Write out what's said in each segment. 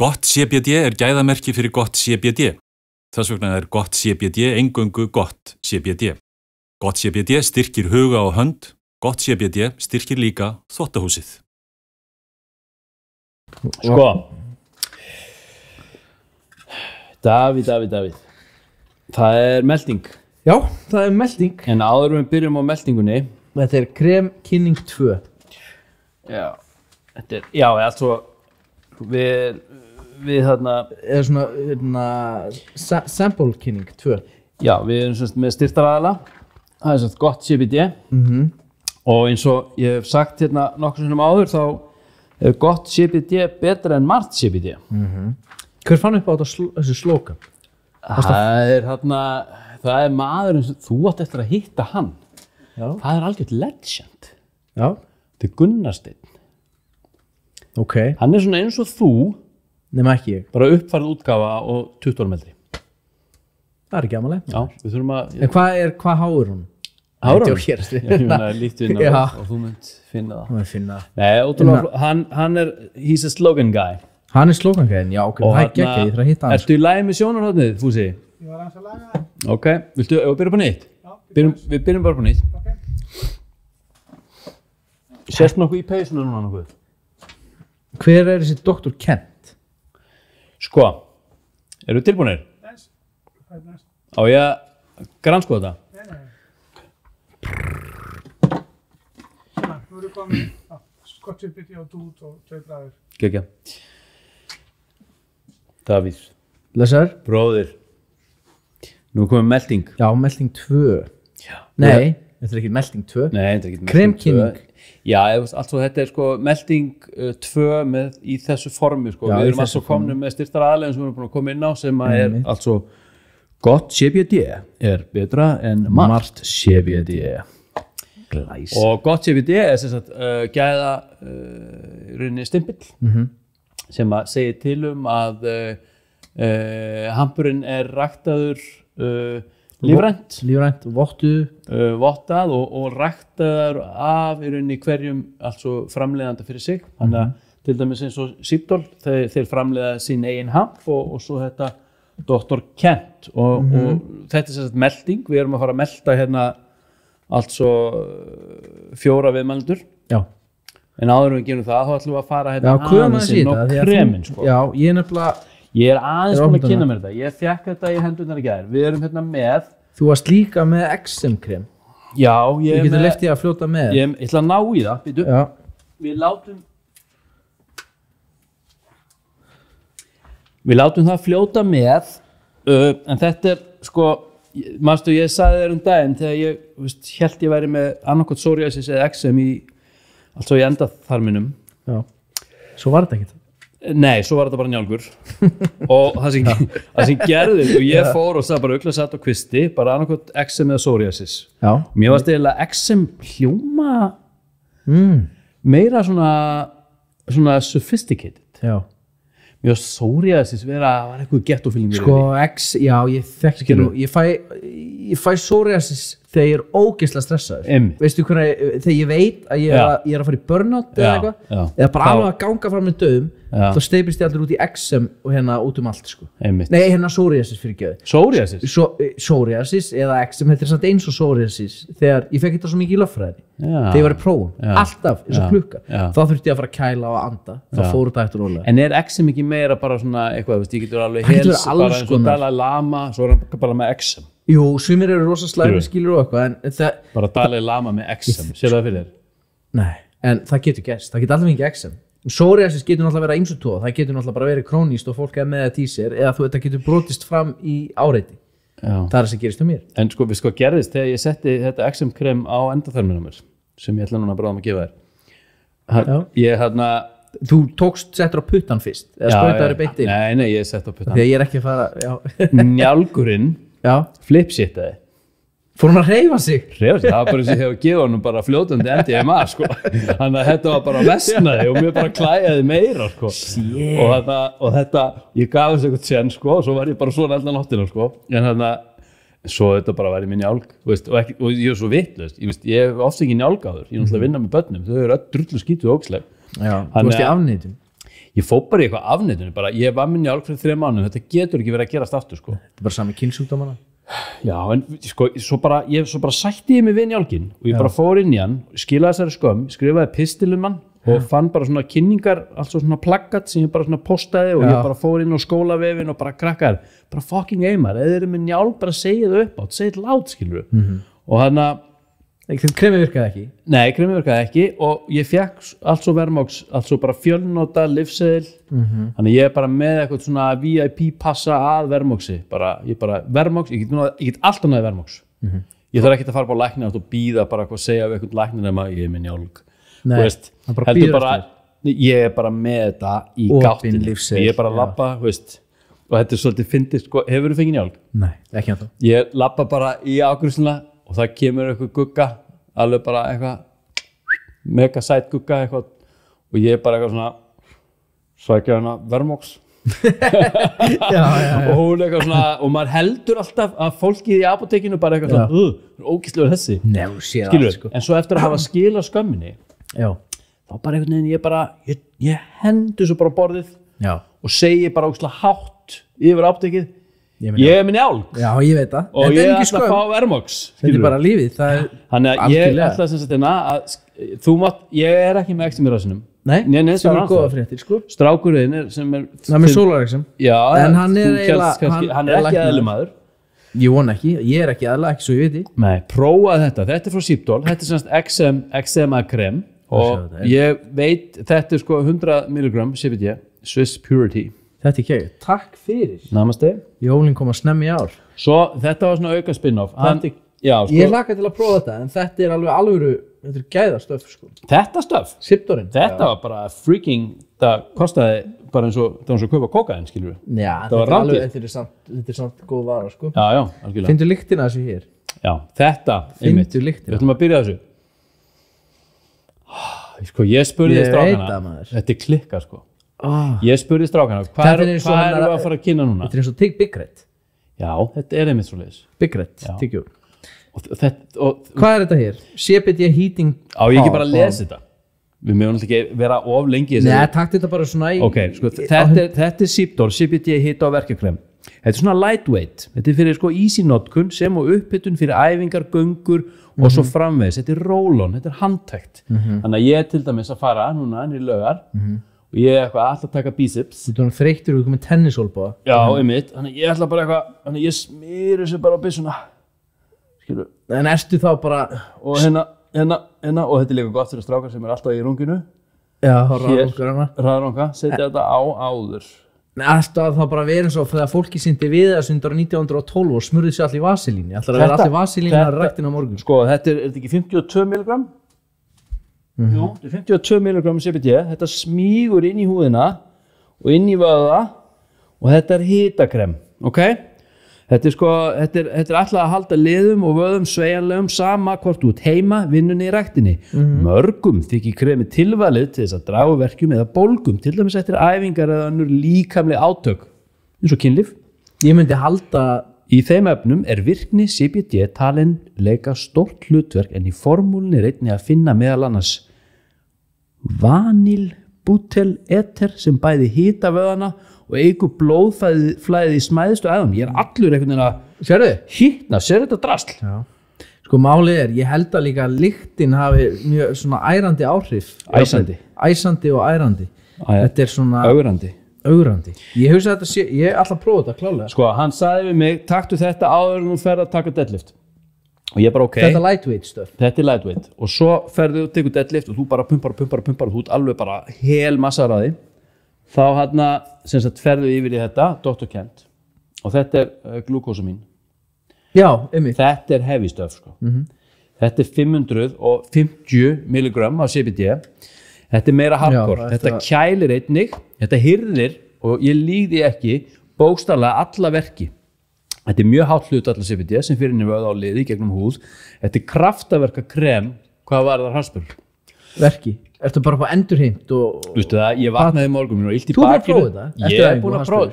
Gott CBD gæðamerki fyrir gott CBD. Þess vegna gott CBD eingöngu gott CBD. Gott CBD styrkir huga og hönd, gott CBD styrkir líka þvottahúsið. Sko, Davíð. Það melding. Já, það melding. En áður við byrjum á meldingunni. Þetta kremkynning 2. Já, já, altså, við þarna... Eða svona, sample-kynning 2. Já, við erum svona með styrktaraðala. Það svona gott CBD. Og eins og ég hef sagt hérna nokkuð sinnum áður, þá gott CBD betra en margt CBD. Hver fann upp á þessu slókan? Það maðurinn sem þú átt eftir að hitta hann. Já. Það algjört legend. Já. Þetta Gunnar Steinn. Ok. Hann svona eins og þú. Nema ekki ég. Bara uppfærð útgáfa og 20 árum eldri. Það ekki amalega. Já, við þurfum að... En hvað háir hún? Háir hún? Ég meina lítu inn á og þú mynd finna það. Þú mynd finna það. Nei, ótrúlega, hann he's a slogan guy. Hann slogan guy, já, ok, það ekki, ég þarf að hitta hann. Ertu í lagi með sjónarhornið, Fúsi? Ég var aðeins að laga það. Ok, viltu byrja på nýtt? Já. Við byrjum bara på nýtt. Ok. Sérst nokkuð í peysuna núna nokkuð? Hver þessi Dr. Kent? Sko, eru tilbúinir? Næst. Á ég að granskoða þetta? Nei. Svona, nú erum við komin á skottsyrbyrti og dút og 2 gráður. Gekja. Davíð. Blessaður. Bróðir. Nú komum melding. Já, melding 2. Já. Nei, þetta ekki melding 2. Nei, þetta ekki melding 2. Kremkynning. Já, altså þetta sko melding 2 í þessu formi sko. Já, við erum altså komin með styrktaraðalegin sem við erum búin að koma inn á sem altså gott CBD betra en margt CBD. Glæs. Og gott CBD sem sagt gæða rauninni stimpill sem að segja til að hampurinn ræktaður lífrænt, vottað og ræktaður af í rauninni hverjum altså framleiðanda fyrir sig. Þannig að til dæmis eins og Sípdol, þeir framleiða sín eigin hamp og svo þetta Dr. Kent og þetta sem sagt melding. Við erum að fara að melda hérna altså 4 viðmælendur. Já. En áður við gerum það, þá ætlum við að fara hérna aðeins inn á kremin sko. Já, ég nefnilega... Ég aðeins búin að kynna mér þetta. Ég þekk þetta í hendurnar í gær. Við erum hérna með... Þú varst líka með XM-krem. Já, ég Við getum leyft ég að fljóta með. Ég ætla að ná í það, býtu. Já. Við látum það fljóta með, en þetta sko, manstu, ég sagði þér daginn þegar ég hélt ég væri með annarkot psoriasis eða XM í endaþarminum. Já. Svo var þetta ekkert. Nei, svo var þetta bara njálgur og það sem gerði og ég fór og sagði bara ugla satt á kvisti bara annarkot XM eða psoriasis. Já. Mér varst eiginlega XM hljóma meira svona sophisticated. Já. Mér varst psoriasis var eitthvað gettofíling. Sko, já, ég þekki nú, ég fæ psoriasis þegar ég ógeðslega stressaður. Veistu hvernig, þegar ég veit að ég er að fara í burnout eða eitthvað, eða bara alveg að ganga fram með döðum, þá steipist ég allir út í XM og hérna út allt, sko. Nei, hérna psoriasis fyrir gjöðu. Psoriasis? Psoriasis eða XM, þetta samt eins og psoriasis, þegar ég fekk þetta svo mikið í lögfræði, þegar ég var í prófum, alltaf, eins og klukka. Þá þurfti ég að fara að kæla og anda, þá fór þetta eftir rólega. En XM ekki meira bara svona eitthvað, ég getur alveg hels, bara eins og Dalai Lama, svo bara með XM. Jú, sumir eru rosa slæmir skilur og eitthvað, en það... Bara Dalai Lama með XM, sér það fyrir þér? Nei, en það getur gerst, það getur alltaf ekki XM. Psoriasis getur náttúrulega verið ýmsu tóð, það getur náttúrulega bara verið krónískt og fólk er með þetta í sér, eða þetta getur brotist fram í áreiti. Það er sem gerist hjá mér. En sko, við gerðist þegar ég setti þetta XM-krem á endaþarminum mér, sem ég ætla núna bráðum að gefa þér. Þú settur á puttan fyrst, eða sprautaður beint inn? Nei, ég sett á puttan. Þegar ég er ekki að fara, Njálgurinn flipshittaði. Fór hún að hreyfa sig? Hreyfa sig, það var bara eins og ég hefði gefið honum bara fljótandi MDMA, sko. Þannig að þetta var bara vesnaði og mér bara klæjaði meira, sko. Og þetta, ég gaf þessu eitthvað sen, sko, og svo var ég bara svona allan nóttina, sko. En þannig að svo þetta bara var í minni njálg, og ég er svo vitlaust. Ég hef oft ekki njálgáður, ég er náttúrulega að vinna með börnum, þau eru öll drullu skítuð og ógeðsleg. Já, þú varst í afneitun? ég fór bara í eitthvað afneitun bara, ég var með njálg fyrir 3 mánuðum, þetta getur ekki verið að gerast aftur sko. Þetta er bara sami kynnsjúkdómana Já, en sko, svo bara sætti ég mig við njálgin og ég bara fór inn í hann, skilaði þessari skömm, skrifaði pistil um hann og fann bara svona kynningar, allt svona plaggat sem ég bara svona postaði og ég bara fór inn á skólavefin og bara krakkar, bara fucking eimar, eða þeir eru með njálg, bara segið það upp átt, segið það lát, skilur og þannig að kremi virkaði ekki? Nei, kremi virkaði ekki og ég fekk allt svo Vermox, allt svo bara fjölnota lyfseðil, þannig ég er bara með eitthvað svona VIP passa að Vermoxi, ég bara Vermox, ég get alltaf náði Vermox ég þarf ekki að fara bara á læknir og býða bara hvað segja af eitthvað læknir nema ég er með njálg heldur bara, ég er bara með þetta í gáttinni, ég er bara að labba, og þetta er svolítið fyndið, sko, hefur þú fengið njálg? Nei, ekki ennþá. Ég labba bara í ágrúsuna og það kemur eitthvað gugga, alveg bara eitthvað mega sæt gugga eitthvað og ég er bara eitthvað svona sækja hana Vermox og hún eitthvað svona og maður heldur alltaf að fólkið í apótekinu bara eitthvað svona ógeðslegur þessi skilur, sko. En svo eftir að hafa skilað skömminni þá bara einhvern veginn ég hendur svo bara borðið og segi bara ógeðslega hátt yfir apótekið ég er með njálg ég veit það og ég ætla að fá Vermox þetta er bara lífið þannig að ég ætla að segja að þú mátt, ég er ekki með ekstum í rassinum nei, sem er góða fréttir sko strákurinn sem er það með sólarexem en hann er eiginlega hann er ekki eðlumadur ég vona ekki, ég er ekki eðla, ekki svo ég veit nei, prófaði þetta er frá Sýpdól þetta er semst eczema krem og ég veit, þetta er sko 100 mg CBD, Swiss Purity þetta er kegið, takk fyrir namaste Jólin kom að snemmi í ár svo þetta var svona auka spin-off sko, ég laka til að prófa þetta en þetta er alveg alvöru þetta er gæðastöf sko þetta stöf? Sýpdólinn þetta var bara freaking það kostaði bara eins og það var eins og kaupa kókain skilur við já, þetta er samt góð vara sko já, algjörlega finnstu lyktina þessu hér? já, þetta finnstu lyktina? við ætlum að byrja þessu sko ég spurði strákana þetta er klikka sko ég spurði strákana hvað erum við að fara að kynna núna? þetta er eins og Big Red já, þetta er einmitt svoleiðis Big Red, tyggjó og hvað er þetta hér? CBD heating á ég ekki bara að lesa þetta við mögum alltaf ekki vera of lengi nei, takk þetta bara svona í sko, þetta er Sýpdól, CBD hita og verkjakrem þetta er svona lightweight þetta er fyrir sko easy notkun sem og upphittun fyrir æfingar, göngur og svo framvegis, þetta er roll-on, þetta er handtækt þannig að ég er til dæmis að fara núna í laugar og ég er eitthvað alltaf að taka biceps þú er þreyttur og þú komið tennisólbúa já, einmitt, þannig ég ætla bara eitthvað þannig ég smýr þessu bara á byssuna skilur en ertu þá bara og hérna og þetta er líka gott fyrir strákar sem er alltaf í runginu já, raðrunga setja þetta á áður ertu að þá bara vera eins og þegar fólki syndi við það sundar 1912 og smurði sér allir vaselíni ætlar að vera allir vaselíni að rættina á morgun sko, þetta er ekki 52 mg? Jú, þetta er 52 mg CBD þetta smýgur inn í húðina og inn í vöða og þetta er hitakrem þetta er sko, þetta er alltaf að halda liðum og vöðum sveigjanlegum sama hvort þú ert heima, vinnunni í ræktinni mörgum þykir kremi tilvalið til þess að draga úr verkjum eða bólgum til dæmis eftir æfingar eða önnur líkamleg átök eins og kynlíf ég myndi halda í þeim efnum er virkni CBD talin leika stórt hlutverk en í formúlunni er einnig að finna meðal annars vanilbutyleter sem bæði hita vöðana og eigur blóðflæðið í smæðistu æðum ég er allur einhvern veginn að hittna, sér þetta drasl sko málið er, ég held að líka lyktin hafi mjög svona ærandi áhrif æsandi og ærandi þetta er svona ögrandi ég hugsa að þetta sé, ég ætla að prófa þetta klálega sko, hann sagði við mig, taktu þetta áður en þú ferð að taka deadlift og ég bara ok þetta er lightweight stöf þetta er lightweight og svo ferðu og tekur deadlift og þú bara pumpar og þú ert alveg bara hel massar að því þá hérna sem sagt ferðu yfir í þetta Dr. Kent og þetta er glúkósamín já, einmitt þetta er heavy stöf sko þetta er 550 mg af CBD þetta er meira hardcore þetta kælir einnig þetta hirðir og ég líði ekki bókstaflega alla verki þetta er mjög hátt hlut allar CBD sem fyrir henni vöða á liði gegnum húð þetta er kraftaverka krem hvað var það harspur? verki, ertu bara á endurheimt og veistu það, ég vaknaði í morgun og illt í bakinu þú er bakinu búin að prófa þetta? ég er búin að prófa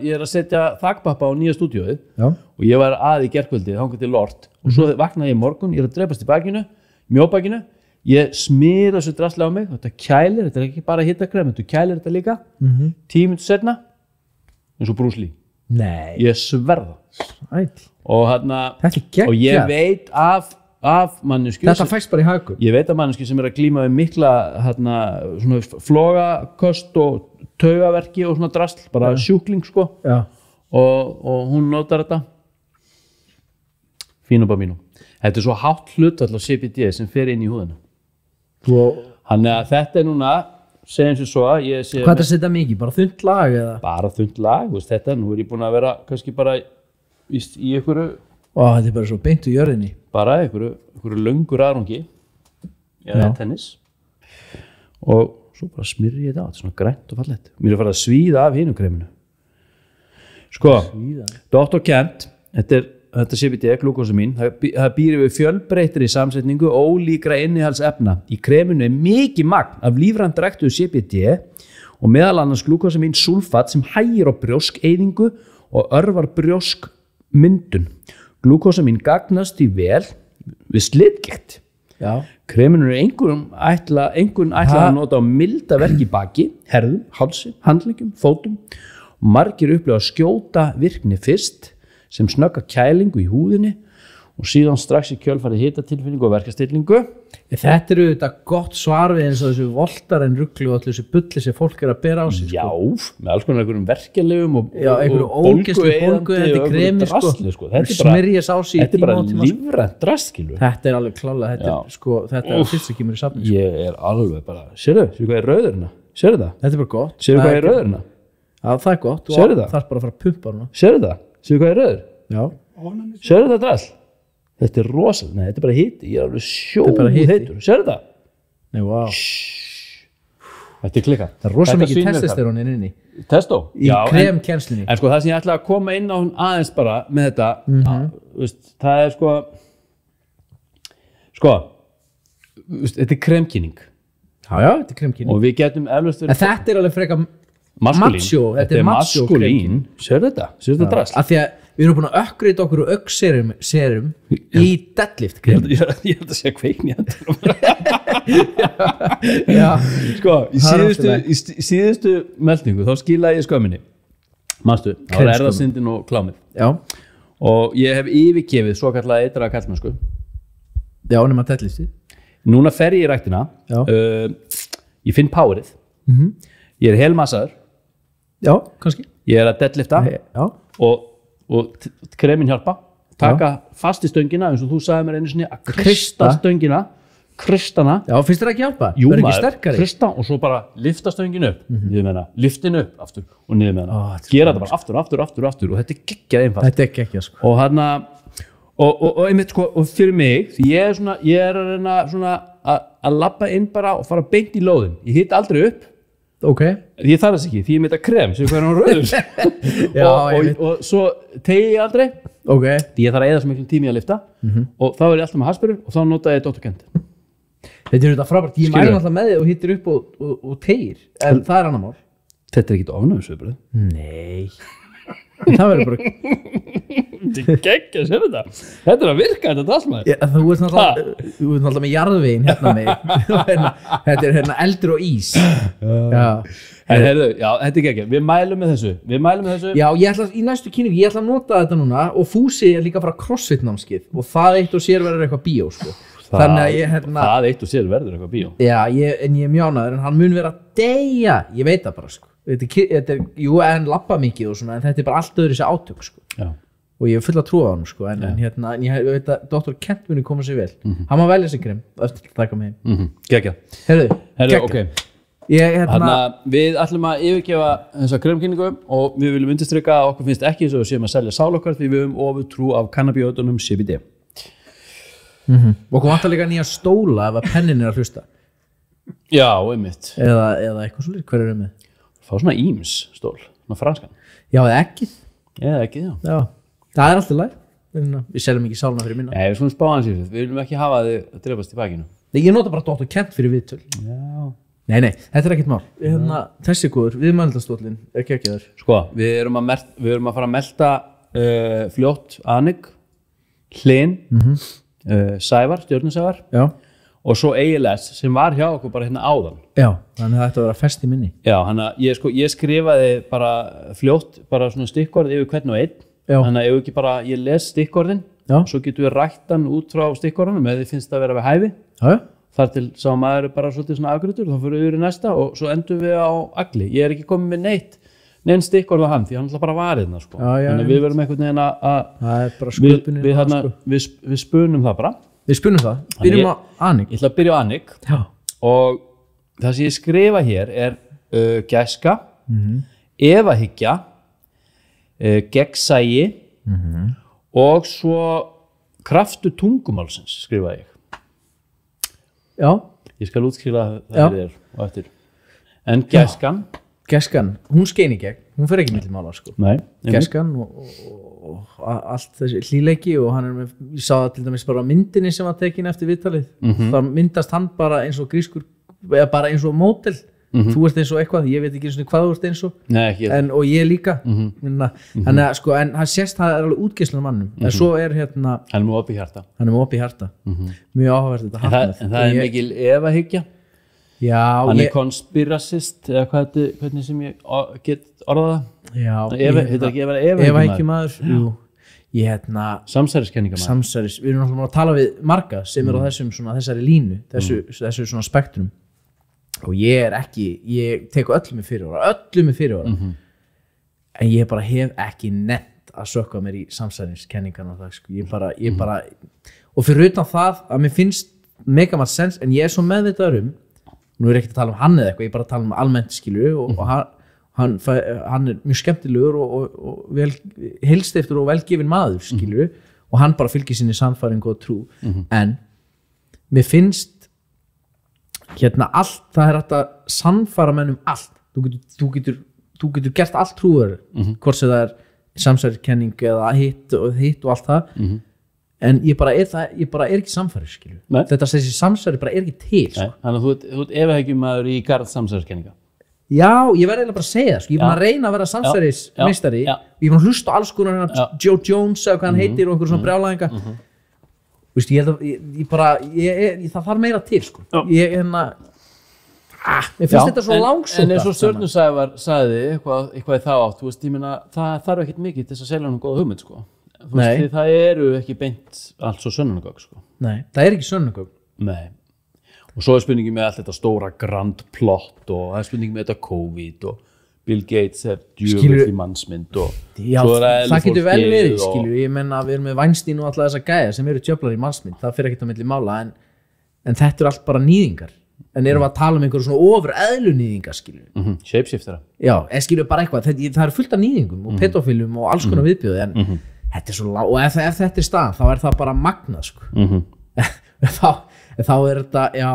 ég er að setja þakpappa á nýja stúdíóið og ég var að í gærkvöldi þangað til Lord og svo vaknaði ég í morgun, ég er að drepast í bakinu mjóbakinu, ég smýra þessu drasli á mig, þetta kælir, þetta er ekki bara hittakrem, þetta kælir þetta líka 10 minútur setna eins og Bruce Lee. Nei, Ég sverða. Og þetta er geggjað. og ég veit af mannesku Þetta fæst bara í hagu. Ég veit af mannesku sem að glíma við mikla svona flogaköst og taugaverki og svona drasl, bara sjúkling sko. Já. Og hún notar þetta fínu bara mínu. Þetta er svo hátt hlutfall af CBD sem fer inn í húðina. Þannig að þetta er núna, segjum sér svo að ég sé Hvað er það að setja mikið? Bara þunnt lag eða? bara þunnt lag, veist, þetta, nú er ég búin að vera kannski bara í einhverju Þetta er bara svo beint úr jörðinni. bara einhverju löngur aðrungi eða tennis og svo bara smyrri ég þetta á, þetta er svona grænt og fallegt. Mér er farið að svíða af hinu kreminu. Sko, Dr. Kent, þetta CBD, glúkósamín, það býr yfir fjölbreyttri samsetningu ólíkra innihaldsefna. Í kreminu er mikið magn af lífrænt ræktuðu CBD og meðal annars glúkósamín sulfat sem hægir á brjóskeyðingu og örvar brjóskmyndun. Glúkósamín gagnast því vel við slitgigt. Já. Kreminu er einhvern ætla að nota á milda verk í baki, herðum, hálsi, handleggjum, fótum og margir upplifa skjóta virkni fyrst sem snögga kælingu í húðinni og síðan strax í kjölfarið hitatilfinningu og verkastillingu. Þetta eru þetta gott svar við eins og þessu voltaren rugglu og allir þessu bulli sem fólk er að bera á sig. Já, með alls konar einhverjum verkjalegum og bólgueyðandi kremi sko. Smyrja sá sig í þetta er bara lífrænt drastskilu. Þetta er alveg klálega, þetta er fyrst ekki mér í safni. Ég er alveg bara, sérðu hvað er rauðurina? Sérðu það? Þetta er bara gott. Sérðu hvað er rauðurina? Já, það er gott. Sérðu það? Það er bara að fara að pumpa hana. Sérðu það? Sérðu hvað er rauður? Já. Sérðu það drasl? Þetta er rosalega, nei, þetta er bara hiti, ég er alveg sjóðheitur, sérðu það? Nei, vá. Þetta er klikkað. Það er rosalega mikið testosterón inni. Testó? Í kremkennslinni. En sko það sem ég ætla að koma inn á hún aðeins bara með þetta, það er þetta er kremkynning. Já, þetta er kremkynning. Og við getum eflaust verið... En þetta er alveg frekar macho, þetta er maskulín, sérðu þetta? Sérðu þetta drasl? Af því að við erum búin að uppgreita okkur og serum í deadlift krem. Ég held að segja kveikni Já. Sko, í síðustu meldingu þá skilaði ég skömminni. Manstu, þá er erðasyndin og klámið. Já. Og ég hef yfirgefið svo kallaða eitra kallmennsku. Já, nema deadliftið. Núna fer ég í ræktina. Ég finn powerið. Ég er helmassaður. Já, kannski. Ég er að deadlifta. Já. Og kremin hjálpa, taka fast í stöngina eins og þú sagði mér einu sinni að krysta stöngina, kristana. Já, finnst þér ekki hjálpa? Jú maður, krysta og svo bara lifta stönginu upp, niður með hana, liftin upp aftur og niður með hana. Gera þetta bara aftur og þetta er geggjað einfalt. Þetta er geggjað sko. Og hérna, og einmitt sko, og fyrir mig, því ég er að reyna svona að labba inn bara og fara beint í lóðin. Ég hitt aldrei upp. Ok. Ég þarf þess ekki, því ég mitt að krem sem hvað er hann rauður og svo tegi ég aldrei því ég þarf að eyða svo miklu tími að lifta og þá er ég alltaf með hasperur og þá nota ég Dr. Kent. Þetta er þetta frábært, ég mælu alltaf með þig og hittir upp og tegir, en það er annar mál. Þetta er ekki ofnæmisviðbragð. Nei, það verður bara þetta er geggjað, sér þetta þetta er að virka, þetta drasmaður. Þú ert náttúrulega með jarðvegin hérna með þetta er hérna eldur og ís. Já, þetta er geggjað, við mælum með þessu Já, ég ætla í næstu kynningu, ég ætla að nota þetta núna og Fúsi er líka að fara crossfit námskeið og það eitt og sér verður eitthvað bíó sko. Þannig að ég það eitt og sér verður eitthvað bíó. Já, en ég er mjánaður en hann mun vera að deyja, ég veit það bara sko. Þetta er, jú, en lappa mikið og svona en þetta er bara allt öðru sér átök sko. Já. Og ég er full að trúa á hann sko, en hérna, en ég veit að Dr. Kent muni koma sér vel. Hann má velja sig krem eftir að taka með heim. Geggjað. Herðu, ok. Við ætlum að yfirgefa þessa kremkynningu og við viljum undirstrika að okkur finnst ekki eins og við séum að selja sál okkar því við höfum ofurtrú af kannabíótunum CBD. Og hvað vantar líka nýja stóla ef að pennin er að hlusta? Já, einmitt. Eða eitthvað svolítið, hver eru með? Fá svona Íms stól, svona franskan. Já, eða ekkið. Eða ekkið, já. Það er alltaf læg. Við seljum ekki sálna fyrir minna. Nei, við skulum spá hans í þetta. Við viljum ekki hafa þið að drefast í bakinu. Nei, ég nota bara Dr. Kent fyrir viðtöl. Já. Nei, þetta er ekkert mál. Þessi góður, viðmældastóllinn er geggjaður. Sko, við erum að fara að melta fljótt Anik, Hlyn, Sævar, Stjörnusævar og svo ALS sem var hjá okkur bara hérna áðan. Já, þannig að þetta var að fest í minni. Já, þannig að ég skrifaði bara fljótt, bara svona stikkorð yfir hvern og einn. Já. Þannig að ef ekki bara, ég les stikkorðin, svo getum við rætt hann út frá stikkorðunum eða þið finnst það að vera við hæfi. Já. Þar til sá maður bara svolítið svona afgreitur, þá fyrir við yfir í næsta og svo endum við á agli. Ég er ekki komið með neinn stikkorð á hann, því hann ætla bara varðina, sko. Þannig að við verum einhvern veginn að við spunum það bara. Við spunum það, byrjum á Anik. Ég ætla að byrja á Anik og það sem ég skrifa hér er gæska, efahyggja, gegnsæi og svo kraftur tungumálsins skrifa ég. Já. Ég skal útskýra það fyrir þér og eftir. En gæskan, hún skein í gegn, hún fer ekki milli mála, sko. Nei. Gæskan og allt þessi hlýleiki og hann með, ég sá það til dæmis bara á myndinni sem var tekin eftir viðtalið. Það myndast hann bara eins og grískur, eða bara eins og módel. Þú ert eins og eitthvað, ég veit ekki hvað þú ert eins og. Nei, ekki. Og ég líka. Þannig að sko, en hann sést það alveg útgeislan mannum. En svo hérna. Hann með opið hjarta. Mjög áhugavert þetta hartnað. En það er mikil efahyggja. Já. Hann er konspirasist, eða hvernig sem ég get orðað það. Já. Þetta ekki að vera efahyggjumæður. Jú. Samsæriskenningamæður. Við erum náttúrulega að tala við marga sem eru á þessari línu, þessu svona spektrum. Og ég tek öllum með fyrirvara. En ég bara hef ekki nefnt að sökka mér í samsæriskenningan og það, sko. Ég bara, og fyrir utan það að mér finnst mega margt sens, en ég er svo meðvitaður nú er ekki að tala hann eða eitthvað, ég bara tala almennt, skilu, og hann er mjög skemmtilegur og vel heilsteyptur og velgefinn maður, skilu, og hann bara fylgir sinni sannfæringu og trú, en mér finnst allt, það er hægt að sannfæra menn allt, þú getur gert allt trúður, hvort sem það er samsæriskenning eða hitt og allt það, en ég bara er ekki samfæri, skilju. Þetta þessi samsæri bara er ekki til, sko. Þannig að þú ert efahyggjumæður í garð samsæriskenninga. Já, ég verði eiginlega bara að segja það, sko. Ég er búin að reyna að vera samsærismeistari. Ég er búin að hlusta á alls konar Joe Jones eða hvað hann heitir og einhver svona brjálæðinga. Veistu, ég held að það þarf meira til, sko. Mér finnst þetta svo langsótt. En eins og Stjörnusævar sagði eitthvað í þá átt, þú veist, ég meina, það þarf ekkert mikið til þess að selja hann góða hugmynd, sko. Þú veist, það eru ekki beint allt svo sönnunagögn, sko. Nei, það er ekki sönnunagögn. Nei. Og svo er spurningi með allt þetta stóra grand plot og það er spurningi með þetta COVID og Bill Gates er djöfull í mannsmynd og já, það getur vel verið, skilju. Ég menna að við erum með Weinstein og alla þessa gæja sem eru djöflar í mannsmynd. Það fer ekkert á milli mála, en þetta er allt bara nýðingar. En erum við að tala um einhverjum svona ofur nýðingar, skilju. Shapeshiftera. Já, en skilju bara eitthvað. Það er fullt af nýðingum og pedofilum og alls konar viðbjóði, en þetta er svo lág, og ef þetta er staðan, þá er það bara magnað, sko. Þá er þetta, já,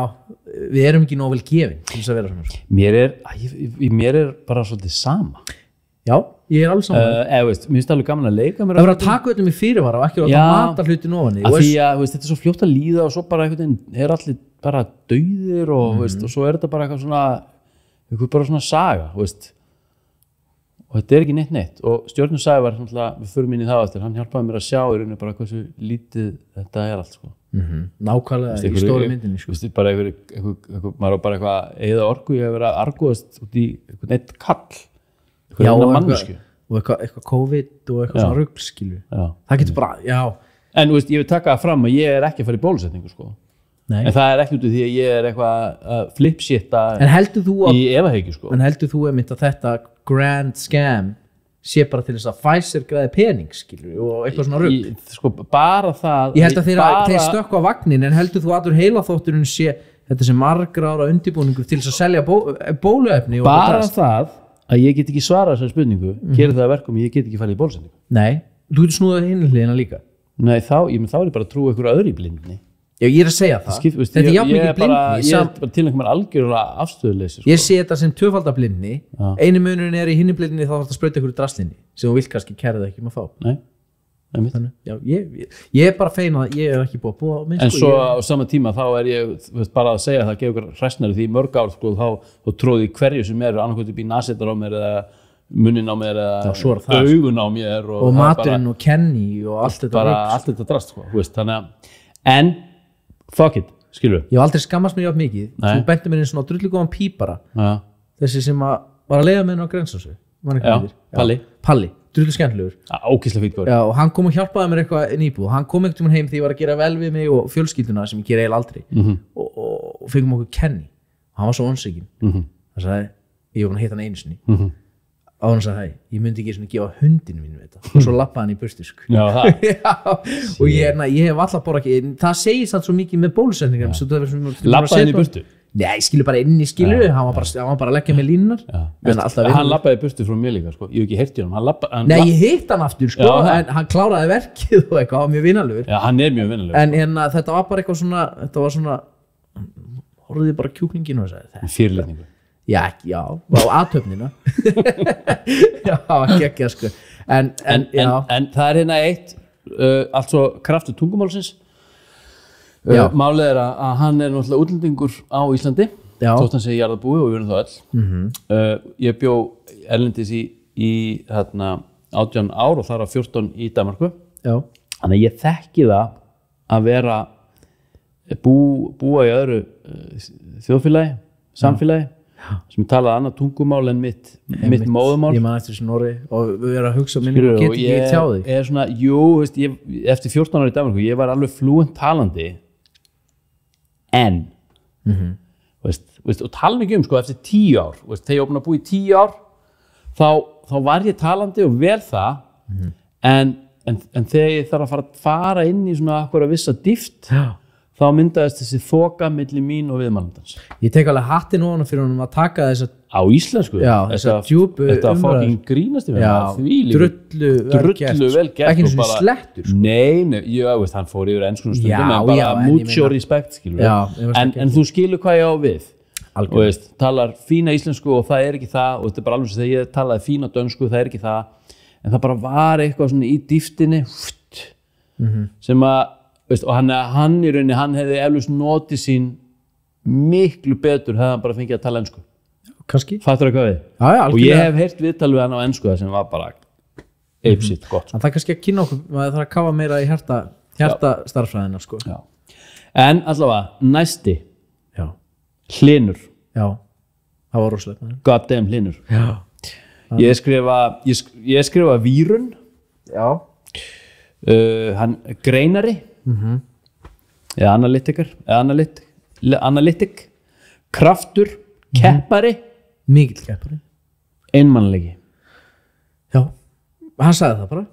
við erum ekki nóg vel gefin til þess að vera svona, sko. Mér er bara svolítið sama. Já, ég er alveg saman. Mér finnst alveg gaman að leika mér. Það verður að taka þetta með fyrirvara og ekki að mata hlutin ofan í. Því að þetta er svo fljótt að líða og svo bara einhvern veginn er allir bara dauðir og svo er þetta bara eitthvað svona saga, og þetta er ekki neitt og Stjörnusævar, við förum inn í það eftir, hann hjálpaði mér að sjá í rauninu bara hversu lítið þetta er allt, sko. Nákvæmlega í stóru myndinni, sko. Bara maður var bara eitthvað eða orku, ég hef verið að arguðast út í einhvern eitt kall, einhvern mannsku og eitthvað COVID og eitthvað svona rugl, skilju. Það getur bara, já. En ég vil taka það fram að ég er ekki að fara í bólusetningu, sko. Nei. En það er ekki út af því að ég er eitthvað flipshitta í efahyggju, sko. En heldur þú að þetta grand scam sé bara til þess að Pfizer græði pening, skilur, og eitthvað svona rugl? Sko, bara það... Ég held að þeir stökkva á vagnin, en heldur þú allur heilaþótturinn sé þetta sem margra ára undirbúningur til þess að selja bóluefni? Bara það að ég get ekki svarað þessari spurningu, gerir það að verkum ég get ekki farið í bólusendingu. Nei, þú getur snúðað hinliðina líka. Nei, þá er ég bara að trúa einhverju öðru í blindni. Já, ég er að segja það. Þetta er jafn mikið blindni. Ég er bara til einhverjum algjörlega afstöðuleysi, sko. Ég sé þetta sem tvöfaldablindni. Einu munurinn er í hinni blindni, þá þarf þetta að sprauta einhverju draslinni sem þú vilt kannski kæra það ekki að fá. Nei. Já, ég er bara fein að ég er ekki búið að búa á minn, sko. En svo á sama tíma þá er ég bara að segja að það gefur hræsnari því í mörg ár, sko, þá tróði hverju sem er annarkvæmt upp í nasettar á mér eða munnin á mér eða augun á mér og maturinn og Kenny og allt þetta drast, sko, þannig að en fuck it, skilur Ég hef aldrei skammast mér jafn mikið. Þú benti mér einn svona drullugóðan pípara. Þessi sem var að leiða með henni á Grensási. Palli, drullu skemmtilegur. Ógeðslega fínn gaur. Já, og hann kom og hjálpaði mér eitthvað inn í íbúð. Hann kom einhvern tímann heim þegar ég var að gera vel við mig og fjölskylduna sem ég gera eiginlega aldrei. Og fengum okkur Kenny. Og hann var svo vonsvikinn. Hann sagði, ég var búin að hitta hann einu sinni. Og hann sagði, ég myndi ekki svona gefa hundinu mínu þetta. Og svo lappaði hann í burtu, sko. Já, það. Og ég hef alltaf bara ekki, það segir samt svo mikið með bólusetningar. Lappaði hann í burtu? Nei, skilur bara inn í skilur, hann var bara að leggja með línunar. Hann lappaði í burtu frá mér líka, sko. Ég hef ekki heyrt í honum. Nei, ég hitt hann aftur, sko, en hann kláraði verkið og eitthvað, mjög vinalegur. Já, hann mjög vinalegur. En þetta var bara eitthvað svona, horfði bara kjúklingin og sagði fyrirlitningu. Já, á aðtöfnina. Já, ekki, sko. En það hérna eitt, altså kraftur tungumálsins. Málið að hann náttúrulega útlendingur á Íslandi, þótt hann segi jarðarbúi og við erum þá öll. Ég bjó erlendis í 18 ár og þar á 14 í Danmarku. Þannig að ég þekki það að vera búa í öðru þjóðfélagi, samfélagi sem talaði annað tungumál en mitt móðumál. Ég man eftir þessi Norri og við erum að hugsa minni og get ekki tjá því. Ég er svona, eftir 14 ára í Danmarku, ég var alveg fluent talandi en og tala mikið sko eftir 10 ár þegar ég var búin að búa í 10 ár þá var ég talandi og vel það en þegar ég þarf að fara inn í svona akkur að vissa dýft þá myndaðist þessi þoka milli mín og viðmælandans. Ég tek alveg hattinn ofan fyrir honum að taka þessa á íslensku. Þessa djúpu þetta fucking grínast í drullu vel gert ekki eins og slettur sko. Nei, hann fór yfir enskunum stundum en bara mucho respect en þú skilur hvað ég á við og talar fína íslensku og það er ekki það og þetta er bara alveg sem þegar ég talaði fína dönsku það er ekki það en það bara var eitthvað svona í dýftinni sem að og hann í rauninni, hann hefði eflaust notið sín miklu betur hefði hann bara fengið að tala ensku. Kannski. Fattur það hvað við? Og ég hef heyrt viðtal við hann á ensku sem var bara eipsitt gott. Það er kannski að kynna okkur, maður þarf að kafa meira í hjartastarffræðina sko. Já. En allavega, næsti. Já. Hlynur. Já. Það var rosalega. Goddamn Hlynur. Já. Ég skrifa vírun. Já. Hann greinari eða analytik kraftur, keppari mikill keppari einmannleiki já, hann sagði það bara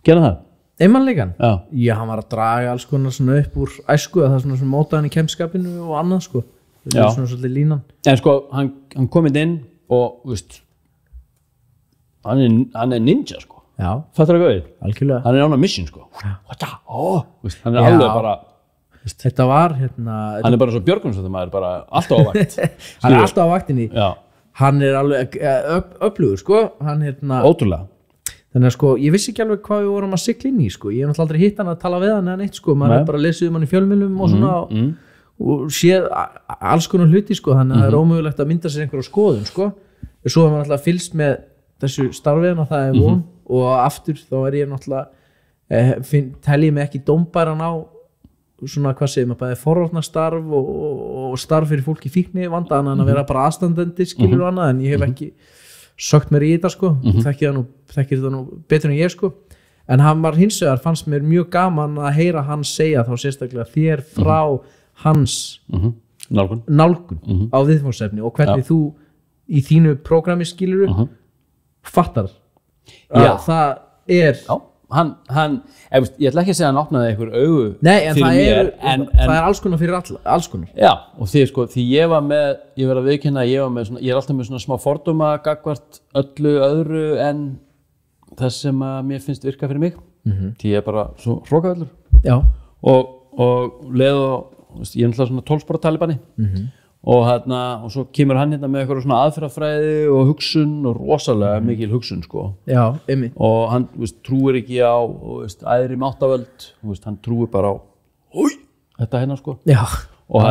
gerða það? Einmannleikan? Já, hann var að draga alls konar svona upp úr æsku að það svona sem mótaði hann í kemskapinu og annað sko það er svona svolítið línan en sko, hann komið inn og veist hann er ninja sko já, fattur það gauðið? Algjörlega hann er on a mission sko hann er alveg bara þetta var hann er bara svo björgunsveitarmaður bara alltaf á vakt hann er alltaf á vaktinni hann er alveg öflugur sko hann ótrúlega þannig að sko ég vissi ekki alveg hvað við vorum að sigla inn í sko ég hef náttúrulega aldrei hitt hann að tala við hann eða neitt sko maður er bara að lesa hann í fjölmiðlum og svona og séð alls konar hluti sko þannig að það er ómögulegt að mynda sér einhverja skoðun sko svo hefur maður alltaf fylgst með þessu starfiðan og það er von og aftur þá er ég náttúrulega tel ég mig ekki dómbæran á svona hvað segir maður bæði forvarnastarf og starf fyrir fólk í fíkni vandaðan en að vera bara aðstandandi skilur og annað en ég hef ekki sökt mér í þetta sko þekkir þetta nú betur en ég sko en hann var hins vegar fannst mér mjög gaman að heyra hann segja þá sérstaklega þér frá hans nálgun á viðfangsefni og hvernig þú í þínu prógrami skilur fattar að það er ég ætla ekki að segja að hann opnaði einhver augu fyrir mér en það er alls konar fyrir alls konar já og því ég var með ég verð að viðurkenna ég er alltaf með svona smá fordóma gagnvart öllu öðru en það sem að mér finnst virka fyrir mig því ég er bara svo hrókaðallur og leið og ég er náttúrulega svona 12 spora talibanni og svo kemur hann hérna með eitthvað svona aðferðafræði og hugsun og rosalega mikil hugsun sko já, einmitt og hann trúir ekki á æðri máttavöld hann trúir bara á þetta hérna sko já, og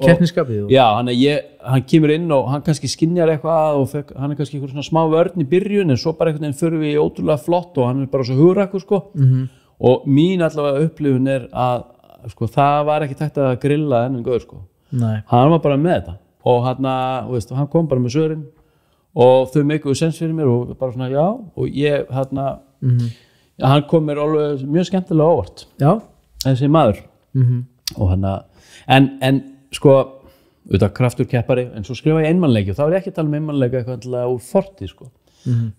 keppnisskapið já, hann kemur inn og hann kannski skynjar eitthvað og hann er kannski eitthvað svona smá vörn í byrjun en svo bara einhvern veginn förum við ótrúlega flott og hann er bara svo hugrakkur sko og mín allavega upplifun er að sko, það var ekki tækt að grilla þennan gaur, sko. Nei. Hann var bara með þetta og hann kom bara með svörin og þau meikuðu sens fyrir mér og bara svona, já, og ég, hann kom mér alveg mjög skemmtilega óvart. Já. Þessi maður. Og en sko, auðvitað kraftur keppari, en svo skrifa ég einmannleiki og þá er ég ekki að tala um einmannleika eitthvað alltaf úr forti, sko.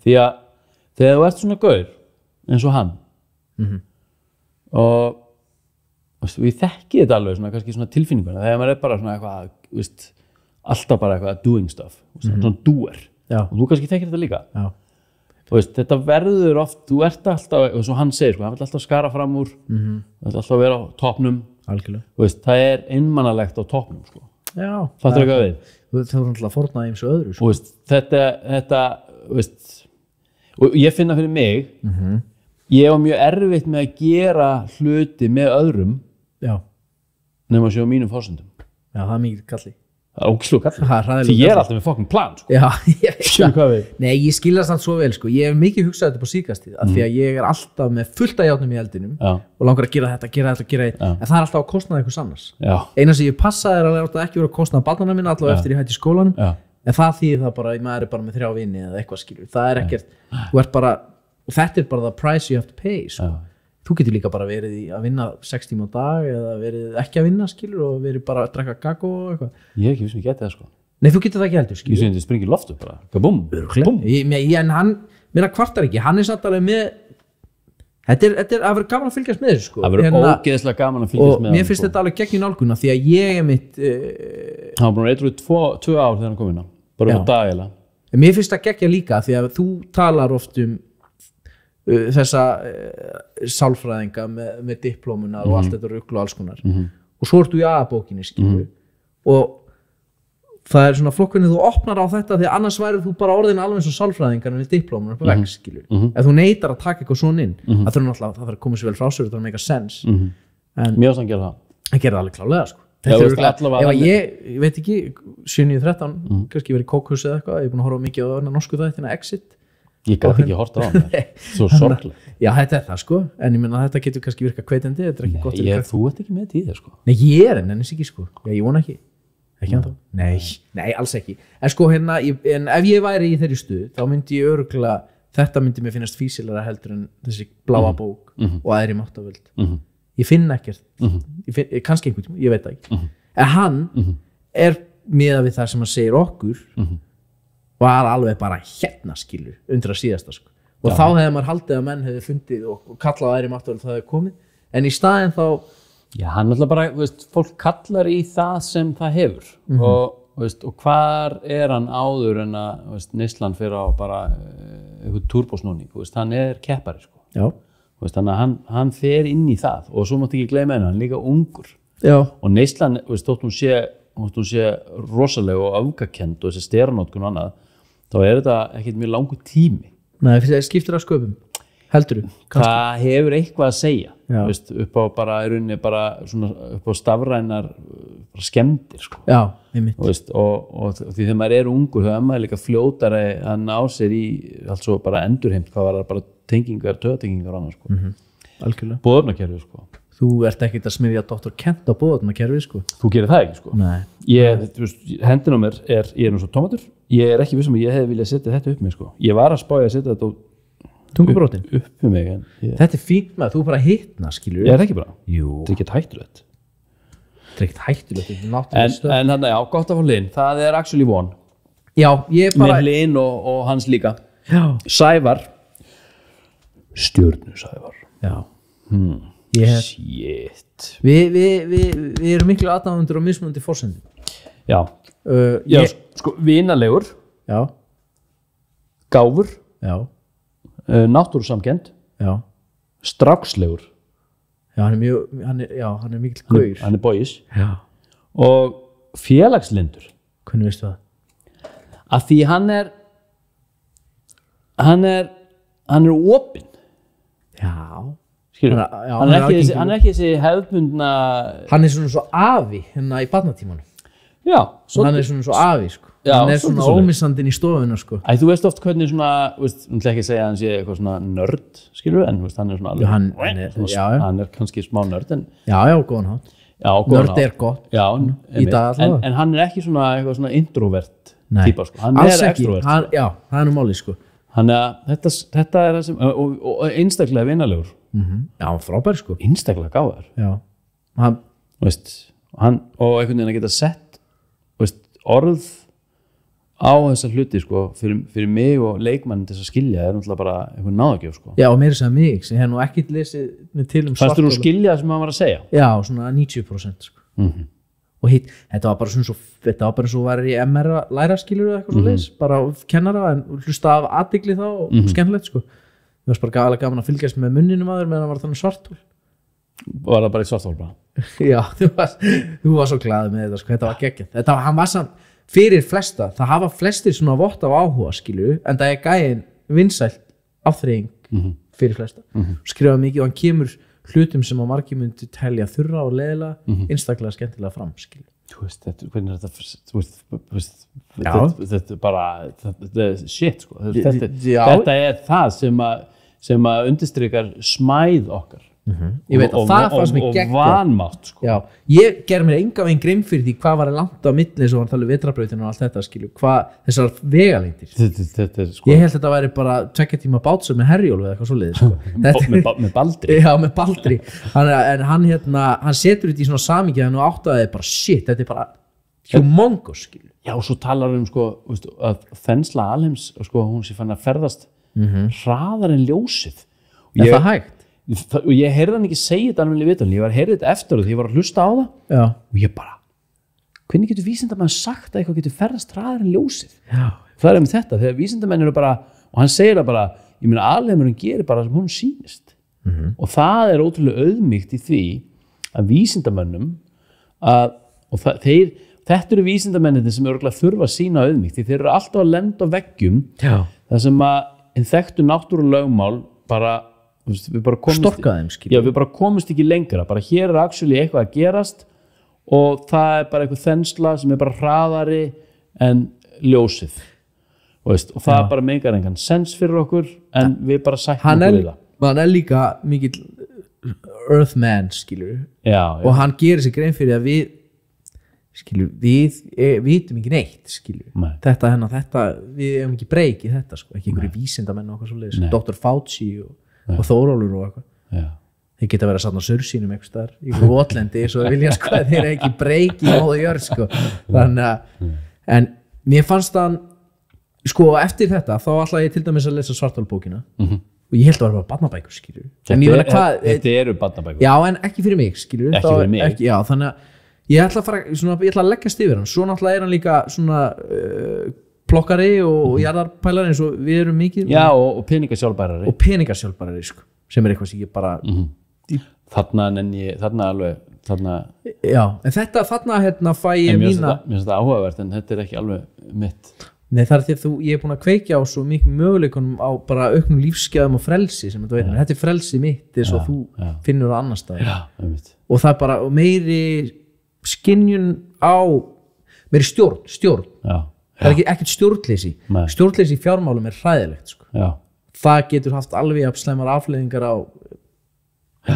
Því að þegar þú ert svona gaur, eins og hann, og ég þekki þetta alveg svona, kannski svona tilfinninguna, þegar maður er bara svona eitthvað, veist, alltaf bara eitthvað doing stuff, svona doer. Já. Og þú kannski þekkir þetta líka. Já. Veist, þetta verður oft, þú ert alltaf, og svo hann segir, sko, hann vil alltaf skara fram úr, alltaf vera á toppnum. Algjörlega. Veist, það er einmannalegt á toppnum, sko. Já. Það er eitthvað við. Það er alltaf fornað eins og öðru, sko. Veist, þetta, veist, og ég finna fyrir mig, ég var mjög erfitt með að gera hluti með öðrum, nema að sjá mínum forsendum. Já, það er mikið kalli. Það er ógislega kalli. Því ég er alltaf með fucking plan, sko. Já, ég veit það. Nei, ég skilast það svo vel, sko. Ég hef mikið hugsað þetta på síðkastið, af því að ég er alltaf með fullt af járnum í eldinum og langar að gera þetta, en það er alltaf að kostnaða einhvers annars. Eina sem ég passaði er að láta ekki vera að kostnaða barnana minna allavega eftir ég hætti í skólanum, en það þýðir það bara, maður er bara með 3 vini eða eitthvað, skilur. Það er ekkert, þú ert bara, og þetta er bara the price you have to pay, sko. Þú getur líka bara verið að vinna 6 tíma á dag eða verið ekki að vinna, skilur, og verið bara að drekka kakó og eitthvað. Ég ekki vissum ég geti það, sko. Nei, þú getur það ekki heldur, skilur. Ég sem þetta springir loftu bara, kabum, bum. En hann, mér kvartar ekki, hann er samt alveg með, þetta er að vera gaman að fylgjast með þessu, sko. Það verður ógeðslega gaman að fylgjast með og mér finnst þetta alveg gegn í nálguna, því að ég er mitt... Hann var búin að eitruð 2 ár þegar hann kom inn á, bara á dag eða. Mér finnst það gegn líka, því að þú talar oft þessa sálfræðinga með diplómunar og allt þetta rugl og alls konar og svo ertu í A-bókinni, skilur og það er svona flokkunni þú opnar á þetta því að annars væri þú bara orðin alveg eins og sálfræðingar með diplómunar på vegg, skilur ef þú neitar að taka eitthvað svona inn það þarf að koma sér vel frá sér, það þarf að make a sense en mjög sann gera það gerði alveg klálega, sko ég veit ekki 7-13, kannski verið kókhus eða eitthvað, ég er búin að horfa mikið á norsku þættina Exit. Ég gæti ekki horta á hann, svo sorglega. Já, þetta er það, sko, en ég meina þetta getur kannski virkað hvetjandi, þetta er ekki gott. Þú ert ekki með tíðir, sko. Nei, ég er en ekki, sko. Já, ég vona ekki. Ekki ennþá. Nei, alls ekki. En sko, en ef ég væri í þeirri stuð, þá myndi ég örugglega, þetta myndi mér finnast físilega heldur en þessi bláa bók og aðri máttavöld. Ég finn ekkert, kannski einhvern tíma, ég veit það ekki. En hann er miðað við það sem hann segir okkur var alveg bara hérna, skilur undir að síðasta, sko. Og þá hefði maður haldið að menn hefði fundið og kallað aðri máttöld það hefði komið, en í staðinn þá Já, hann alltaf bara, veist, fólk kallar í það sem það hefur og hvar er hann áður en að, veist, neyslan fyrir á bara eitthvað turbosnóning, veist, hann er keppari, sko. Já. Veist, þannig að hann fer inn í það og svo mátti ekki gleyma henni, hann er líka ungur. Já. Og neyslan, veist, þótt hún sé rosaleg og öfgakend og þessi steranótkun og annað, þá er þetta ekkert mjög langur tími. Nei, það skiptir að sköpum, heldurðu? Það hefur eitthvað að segja, veist, upp á bara, í rauninni bara svona upp á stafrænar skemmdir, sko. Já, einmitt. Og því þegar maður er ungur, þá er maður líka fljótari að ná sér í allt svo bara endurheimt, hvað var það bara tengingar, taugatengingar og annað, sko. Algjörlega. Boðefnakerfi, sko. Þú ert ekkert að smiðja Dr. Kent á boðefnakerfi, sko. Þú gerir það ekki, sko. Nei. Hendin á mér ég er nú svo tómatur, ég er ekki vissum að ég hefði viljað setja þetta upp mig, sko. Ég var að spája að setja þetta tungubrótin upp mig, en þetta er fínt með að þú bara hitna, skilur. Ég er ekki bara. Jú. Þetta er ekkert hættulegt. Þetta er ekkert hættulegt, þetta er náttúrulega stöð. En þannig, já, gott að fá Linn. Það er actually one. Já, ég bara... Með Linn og hans líka. Já. Sævar. Stjörnu Sævar. Já. Shit. Við erum miklu aðdáendur og mismunandi forsendum. Já. Sko, vinalegur. Já. Gáfur. Já. Náttúrusamkennd. Já. Strákslegur. Já, hann er mikill gaur. Hann er boys. Já. Og félagslindur. Hvernig veistu það? Að því hann er opinn. Já. Skilur, hann er ekki þessi hefðbundna... Hann er svona svo afi hérna í barnatímanum. Já. Hann er svona svo afi, sko. hann svona ómissandinn í stofuna sko. Þú veist oft hvernig svona, hún ætla ekki að segja að hann sé eitthvað svona nörd, skilur, en hann svona alveg, hann kannski smá nörd, en já, góðan hátt. Nörd gott í dag allavega. En hann ekki svona eitthvað svona introvert típa sko, hann extrovert. Já, það nú málið sko. Þannig að þetta það sem, og einstaklega vinalegur. Já, frábær sko. Einstaklega gáðar. Já. Hann, og einhvern veginn að geta sett, orð á þessa hluti sko, fyrir mig og leikmann til að skilja náttúrulega bara einhvern náðagjöf sko. Já, og meira sem mig, sem hef nú ekkert lesið með til Svarthol. Fannst þú skilja það sem hann var að segja? Já, svona 90% sko. Og þetta var bara svona svo, þetta var bara eins og var í MR að læra skilur eða eitthvað svo leis, bara kennara en hlusta af athygli þá og skemmtilegt sko. Mér varst bara alveg gaman að fylgjast með munninum aður meðan hann var þannig Svarthol. Var það bara í Svarthol bara? Já, þú var svo glaður með þetta sko, þetta var geggjað. Hann var samt fyrir flesta, það hafa flestir svona vott af áhuga skilur, en það gæinn vinsælt afþreying fyrir flesta. Skrifa mikið og hann kemur hlutum sem á margir myndi telja þurra og leiðilega, einstaklega skemmtilega fram skilur. Þú veist, hvernig þetta bara, þetta er shit sko. Þetta er það sem að undirstrikar smæð okkar. Ég veit að það fannst mér geggjað og vanmátt sko. Já, ég gerði mér enga veginn grimm fyrir því hvað var langt á milli eins og hann talið vetrarbrautinu og allt þetta skilju, hvað þessar vegalengdir þetta sko. Ég held að þetta væri bara 2 tíma bátsöld með Herjólf eða eitthvað svoleiðis sko. með Baldri Já, með Baldri en hann setur þetta í svona samíkja og áttaði bara shit, þetta er bara humongous skilju. Já, og svo talar sko, að þensla alheims sko, hún sé fann að ferðast hraðar en ljósið Er það hægt? Og ég heyrði hann ekki segja þetta alveg í viðtalinu, ég var að heyrði þetta eftir því ég var að hlusta á það og ég bara, hvernig getur vísindamenn sagt að eitthvað getur ferðast hraðar en ljósið? Já. Það með þetta, þegar vísindamenn eru bara, og hann segir það bara, ég meina alheimurinn gerir bara sem hún sýnist og það er ótrúlega auðmýkt í því að vísindamennum þetta eru vísindamennir sem örugglega þurfa að sýna auðmýkt því þeir eru alltaf að lenda á veggjum þar sem að þekktu náttúrulögmál bara við bara komumst ekki lengra bara hér er actually eitthvað að gerast og það er bara eitthvað þensla sem er bara hraðari en ljósið og það er bara meikar engan sens fyrir okkur en við bara sættum okkur við það hann er líka mikill earthman skilur og hann gerir sig grein fyrir að við skilur, við vitum ekki neitt skilur, þetta við hefum ekki breyk í þetta sko, ekki einhverju vísindamenn og eitthvað svoleiðis, Dr. Fauci og Þórólfur og eitthvað þeir geta verið að satna sursínum eitthvað staðar í Votlendi svo þeir vilja sko að þeir ekki breyki í móðu jörð sko þannig að en mér fannst hann sko eftir þetta þá ætlaði ég til dæmis að lesa Svartholbókina og ég held að það var bara barnabækur skilur þetta eru barnabækur já en ekki fyrir mig skilur ekki fyrir mig já þannig að ég ætla að leggast yfir hann svo náttúrulega er hann líka svona plokkari og jarðarpælari eins og við erum mikið já og peningasjálfbærari sko, sem er eitthvað sem ég bara þarna já, en þarna fæ ég mína mér finnst þetta áhugavert en þetta er ekki alveg mitt nei það er því að ég er búin að kveikja á svo mikið möguleikunum á bara auknum lífsgæðum og frelsi sem þetta er frelsi mitt eins og þú finnur á annar stað og það er bara meiri skynjun á meiri stjórn það er ekkert stjórnleysi í fjármálum er hræðilegt sko. Það getur haft alveg að slæmar afleiðingar á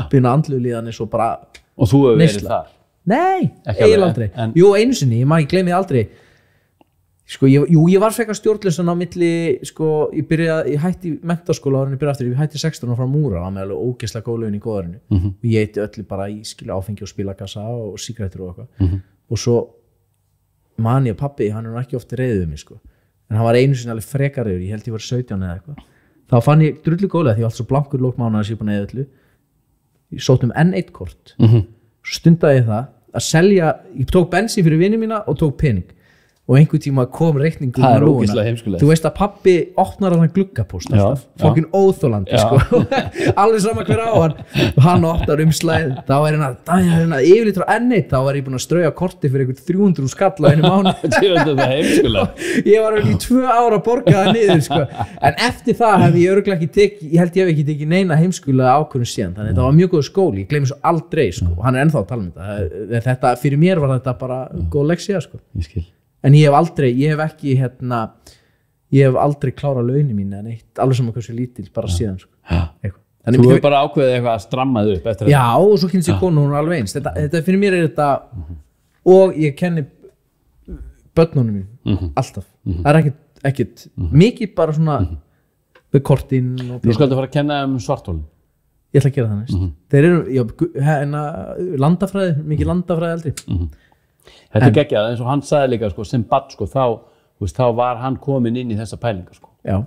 byrna andlulíðan eins og bara og þú hefur verið þar? Nei, eiginlega aldrei jú einu sinni, ég gleymi aldrei sko, ég var frekar stjórnleysan á milli sko, ég hætti menntaskóla árin ég hætti 16 og frá múra á með alveg ógeðslega góð laun í góðarinu og ég eitti öllu bara í áfengi og spilakassa og sígarettur og eitthvað og svo mani og pappi, hann er ekki ofta reiðið mig sko. En hann var einu sinni alveg frekarriður ég held ég var 17 eða eitthvað þá fann ég drullu góðlega því ég var alltaf blankur lókmánaðar sem ég búin að eða öllu ég sótt N1 kort svo stundaði ég það að selja ég tók bensin fyrir vini mína og tók pening og einhvern tíma kom reikningur það er ógeðslega heimskulegt þú veist að pappi opnar hann gluggapóst fokkin óþolandi sko. alveg sama hver á hann opnar umslæð þá er hérna yfirleitt frá N1 þá var ég búin að strauja korti fyrir einhvern 300 skall á einu mánu ég var í 2 ára að borga það niður sko. en eftir það hef ég örugglega ekki tekið ég held ég hef ekki tekið neina heimskulega ákvörðun síðan þannig þetta var mjög góð skóli, ég gleymi svo aldrei sko. og hann er ennþá að tala um þetta fyrir mér var þetta bara góð leksía sko. Ég skil en ég hef ekki ég hef aldrei klárað launin mín en eitt, alveg sem hversu lítil bara síðan sko. Þú hefur bara ákveðið eitthvað að stramma þig upp já, og svo kynst ég konu, hún alveg eins þetta fyrir mér þetta og ég kenni börnunum mín alltaf, það ekkert mikið bara svona við kortin Þú skaldu fara að kenna svarthólin Ég ætla að gera það næst þeir eru, landafræði mikið landafræði aldrei Þetta er geggjað, eins og hann sagði líka sko, sem barn sko, þá var hann komin inn í þessa pælinga sko. Já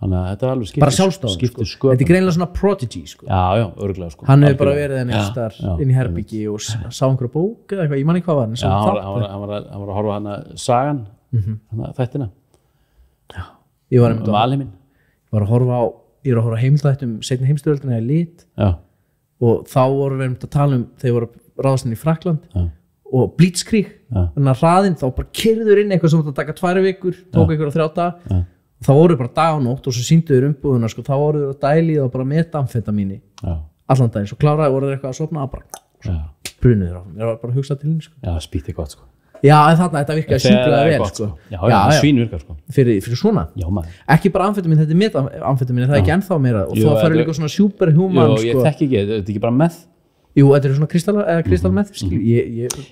Þannig að þetta er alveg bara sjálfstáðan sko. Þetta er greinilega svona prodigy sko. Já, örugglega sko. Hann hefur bara verið inn í herbyggi og sá einhverja bók eða eitthvað, ég man ekki hvað var hann var að horfa hana sagan þættina Ég var að horfa á heimildættum seinni heimsstyrjöldina í lit og þá vorum við að tala þegar voru ráðast inn í Frakkland og Blitzkrieg þannig að hraðinn þá bara keyrður inn eitthvað sem þetta taka 2 vikur tók einhverja 3 daga þá voru bara dag og nótt og svo sýnduður umbúðuna sko, þá voru þeir að dæli og bara metamfetamíni allan daginn, svo kláraði voru þeir eitthvað að sofna að bara brunuður á ég var bara að hugsa til henni sko. Já, spýtti gott sko. Já, en þarna þetta virkaði sjúklega vel sko. Já, svín virkar sko. Fyrir svona ekki bara amfetamin, þetta er metamfetamin það er ekki ennþá meira og þá færur líka svona superhuman Jú, ég þekki ekki, þetta er ekki bara meth Jú, þetta er svona kristallmeth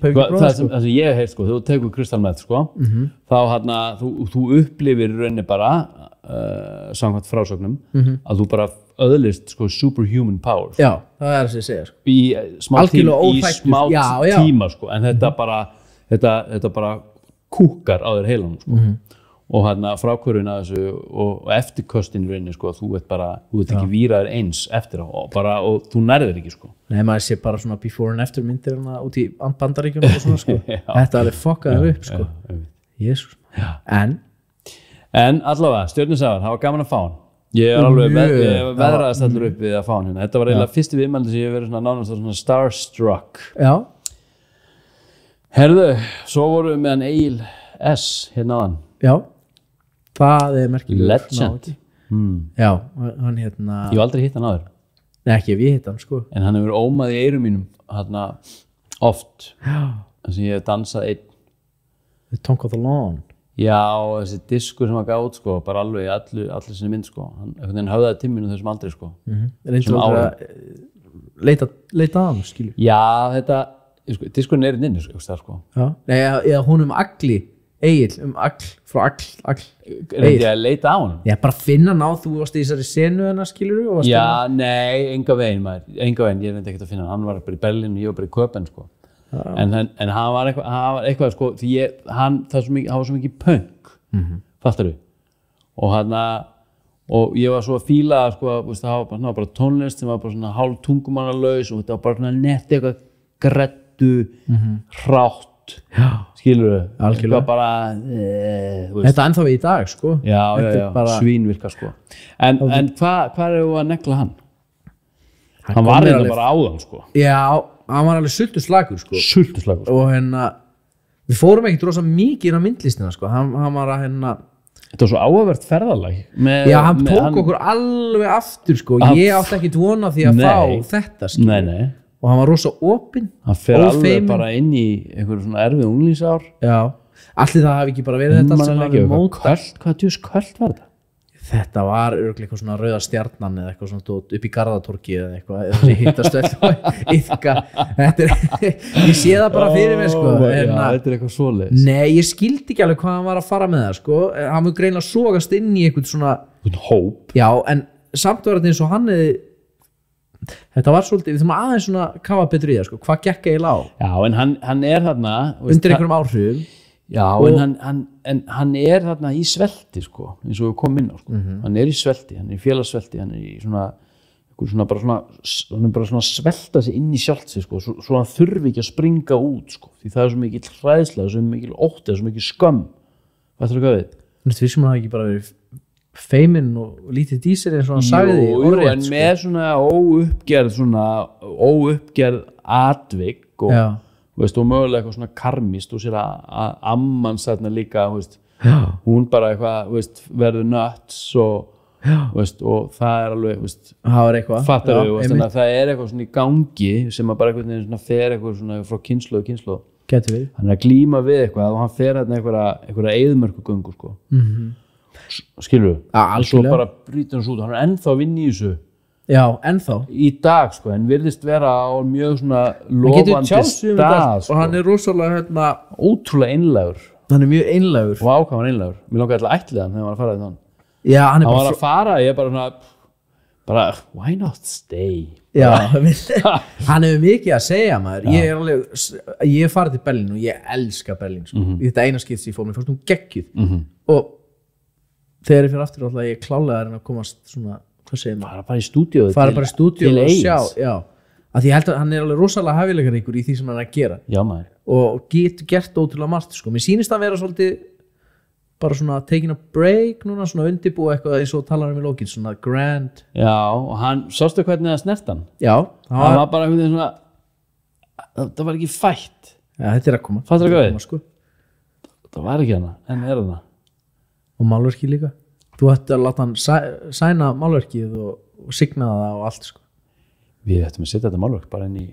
það sem ég hef heyrt sko, þegar þú tekur kristallmeth sko, þá hérna þú upplifir rauninni bara samkvæmt frásögnum að þú bara öðlist sko superhuman powers Já, það er það sem ég segja sko. í smá tíma sko, en þetta bara kúkar á þér heilanum sko. Og hérna frákvörun að þessu og eftirköstin í rauninni sko, þú ert ekki víraður eins eftir og þú nærðir ekki sko. Nei, maður sé bara svona before and after myndir út í Bandaríkjunum og svona sko. Þetta alveg fokkaði upp sko. Jésús. En allavega, Stjörnusafar, það var gaman að fá hann. Ég er alveg veðraðist allur upp við að fá hann hérna. Þetta var eiginlega fyrsti viðmældi sem ég hef verið svona nánast svona starstruck. Já. Herðu, svo vorum við með hann Egil S. hérna á hann. Já. Það er merkilega Legend Já, hann hérna Ég hef aldrei hitt hann áður Nei, ekki ef ég hitt hann sko En hann hefur ómað í eyrum mínum hérna oft Þannig sem ég hef dansað einn The Tongue of the Lawn Já, þessi diskur sem hann gaf út sko bara alveg í allir sinni mynd sko hann einhvern veginn höfðaði timminu þessum aldrei sko Reyndur að leita að hann, skilju Já, þetta diskurinn er inn sko Já, nei, eða honum Agli Egil, frá Agl Reyndi að leita á hann? Já, bara finna hann á, þú varst í þessari senu hennar, skilur Já, nei, enga veginn, ég reyndi ekkert að finna hann var bara í Berlín og ég var bara í Köpen sko. en hann var eitthvað sko, því hann var svo mikið punk fattar þú og ég var svo að fíla sko, það var bara tónlist sem var bara svona hálf tungumannalaus og þetta var bara nett eitthvað græddu hrátt skilur þau bara þetta ennþá við í dag sko já, svínvirka sko en hvað er þú að negla hann var þetta bara áðan sko já, hann var alveg sultuslagur sko og við fórum ekkert rosa mikið inn á myndlistina sko hann var að þetta var svo áhugavert ferðalag já, hann tók okkur alveg aftur sko ég átti ekkert vona því að fá þetta sko nei og hann var rosa opinn hann fer alveg bara inn í einhverju svona erfið unglingsár já, allir það hafi ekki bara verið þetta sem hafi móta hvað djús köld var þetta var örugglega eitthvað svona rauða stjarnan eða eitthvað svona upp í Garðatorgi eða eitthvað þessi hittastöld ég sé það bara fyrir mig sko þetta er eitthvað svoleiðis nei, ég skildi ekki alveg hvað hann var að fara með það sko hann var greinilega sogast inn í eitthvað svona hóp já, en samt var þetta eins og hann þetta var svolítið, við þurfum aðeins svona kafa betur í það sko, hvað gekk eiginlega á já, en hann er þarna undir einhverjum áhrifum já, en hann er þarna í svelti sko, eins og við komum inn á sko hann er í svelti, hann er í félagssvelti hann er í svona bara svona svelta sig inn í sjálft sig sko, svo hann þurfi ekki að springa út sko, því það er svo mikil hræðsla svo mikil ótti, svo mikil skömm hvað þú hvað við? Því sem hann hafi ekki bara verið feiminn og lítið dísir eins og hann sagði en með svona óuppgerð atvik og, og mögulega eitthvað svona karmist og sér að amman þarna líka hún bara eitthvað verður nuts og það er alveg fattar við það er eitthvað svona í gangi sem að bara eitthvað fer eitthvað svona frá kynslóð hann er að glíma við eitthvað og hann fer hérna einhverja eyðimörkugöngu sko. Skilur svo bara brýtur hann svo út, hann er ennþá að vinna í þessu ennþá í dag sko, en virðist vera á mjög svona lofandi stað sko. Og hann er rosalega ótrúlega einlægur, hann er mjög einlægur og ákvæmur einlægur, mér langaði alltaf ætlið hann þegar hann var að fara þann hann var að fara, ég bara why not stay hann hefur mikið að segja maður, ég er farið til Berlín og ég elska Berlín sko. Þetta eina skipti sem ég fór, mér fannst hún geggjuð og þegar ég fyrir aftur alltaf ég klálega að komast svona, hvað segir maður, fara bara í stúdíu og sjá að því ég held að hann er alveg rosalega hæfileikaríkur í því sem hann er að gera og getur gert ótrúlega margt sko. Mér sýnist að vera svolítið bara svona taking a break núna, svona undirbúa eitthvað eins og talar í lókin, svona grand og hann, sástu hvernig það snert hann? Hann var bara einhvern veginn svona það var ekki fætt þetta er að koma, sko. Það var ekki hana, en er hana og málverki líka, þú ætti að láta hann sæna málverkið og signa það og allt sko. Við ættum að setja þetta málverk bara inn í